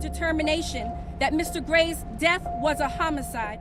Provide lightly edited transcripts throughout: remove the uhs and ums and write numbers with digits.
determination that Mr. Gray's death was a homicide.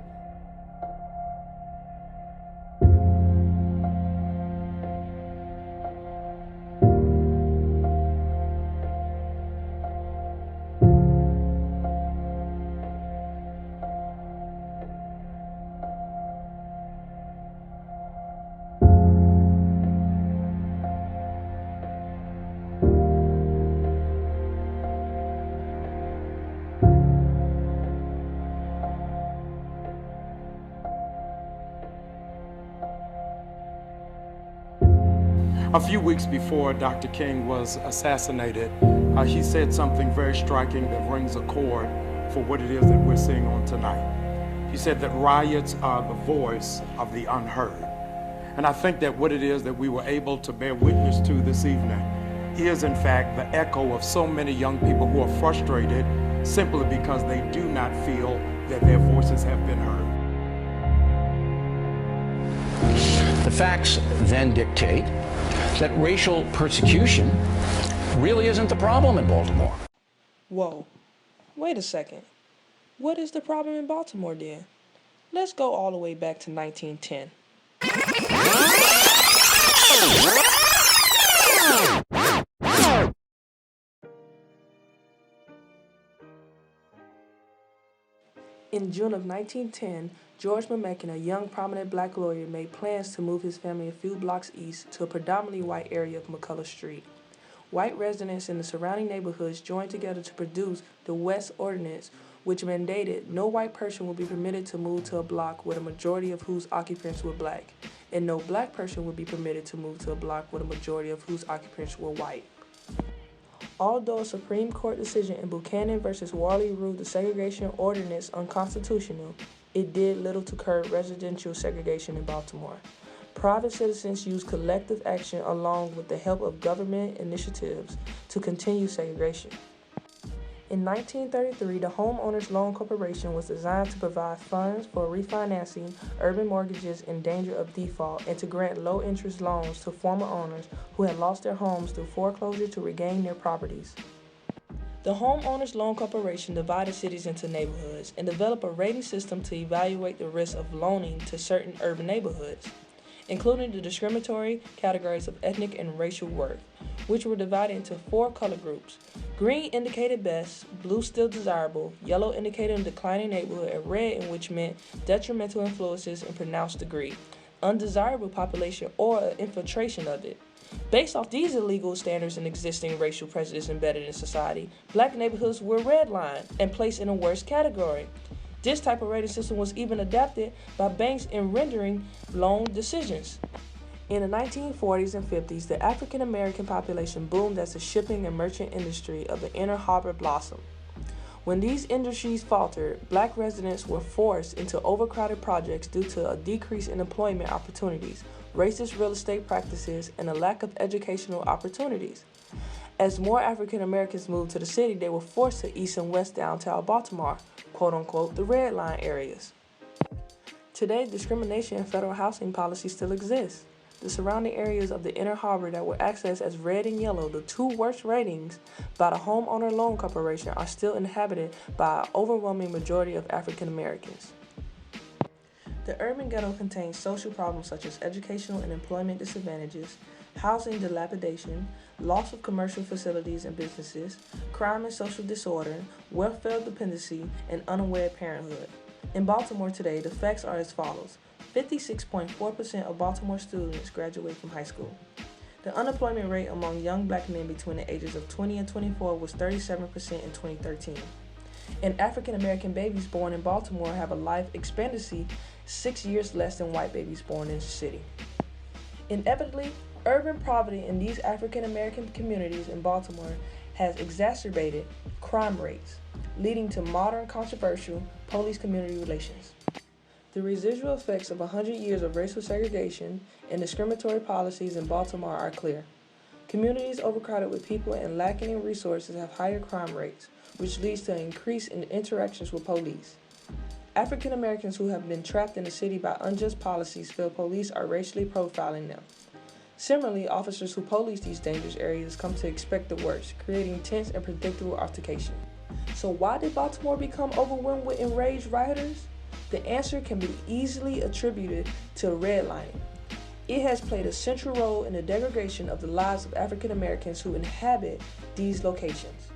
A few weeks before Dr. King was assassinated, he said something very striking that rings a chord for what it is that we're seeing on tonight. He said that riots are the voice of the unheard. And I think that what it is that we were able to bear witness to this evening is in fact the echo of so many young people who are frustrated simply because they do not feel that their voices have been heard. The facts then dictate that racial persecution really isn't the problem in Baltimore. Whoa, wait a second. What is the problem in Baltimore then? Let's go all the way back to 1910. In June of 1910, George McMakin, a young prominent black lawyer, made plans to move his family a few blocks east to a predominantly white area of McCullough Street. White residents in the surrounding neighborhoods joined together to produce the West Ordinance, which mandated no white person would be permitted to move to a block with a majority of whose occupants were black, and no black person would be permitted to move to a block with a majority of whose occupants were white. Although a Supreme Court decision in Buchanan versus Warley ruled the segregation ordinance unconstitutional, it did little to curb residential segregation in Baltimore. Private citizens used collective action along with the help of government initiatives to continue segregation. In 1933, the Homeowners Loan Corporation was designed to provide funds for refinancing urban mortgages in danger of default and to grant low-interest loans to former owners who had lost their homes through foreclosure to regain their properties. The Homeowners Loan Corporation divided cities into neighborhoods and developed a rating system to evaluate the risk of loaning to certain urban neighborhoods, including the discriminatory categories of ethnic and racial worth, which were divided into 4 color groups. Green indicated best, blue still desirable, yellow indicated a declining neighborhood, and red in which meant detrimental influences in pronounced degree, undesirable population, or an infiltration of it. Based off these illegal standards and existing racial prejudice embedded in society, black neighborhoods were redlined and placed in a worse category. This type of rating system was even adapted by banks in rendering loan decisions. In the 1940s and 50s, the African American population boomed as the shipping and merchant industry of the inner harbor blossomed. When these industries faltered, black residents were forced into overcrowded projects due to a decrease in employment opportunities, racist real estate practices, and a lack of educational opportunities. As more African Americans moved to the city, they were forced to east and west downtown Baltimore, quote-unquote, the red line areas. Today, discrimination in federal housing policy still exists. The surrounding areas of the Inner Harbor that were accessed as red and yellow, the 2 worst ratings by the Homeowner Loan Corporation, are still inhabited by an overwhelming majority of African Americans. The urban ghetto contains social problems such as educational and employment disadvantages, housing dilapidation, loss of commercial facilities and businesses, crime and social disorder, welfare dependency, and unaware parenthood. In Baltimore today, the facts are as follows. 56.4% of Baltimore students graduate from high school. The unemployment rate among young black men between the ages of 20 and 24 was 37% in 2013. And African American babies born in Baltimore have a life expectancy 6 years less than white babies born in the city. Inevitably, urban poverty in these African American communities in Baltimore has exacerbated crime rates, leading to modern controversial police-community relations. The residual effects of 100 years of racial segregation and discriminatory policies in Baltimore are clear. Communities overcrowded with people and lacking in resources have higher crime rates, which leads to an increase in interactions with police. African Americans who have been trapped in the city by unjust policies feel police are racially profiling them. Similarly, officers who police these dangerous areas come to expect the worst, creating tense and predictable altercation. So why did Baltimore become overwhelmed with enraged rioters? The answer can be easily attributed to redlining. It has played a central role in the degradation of the lives of African Americans who inhabit these locations.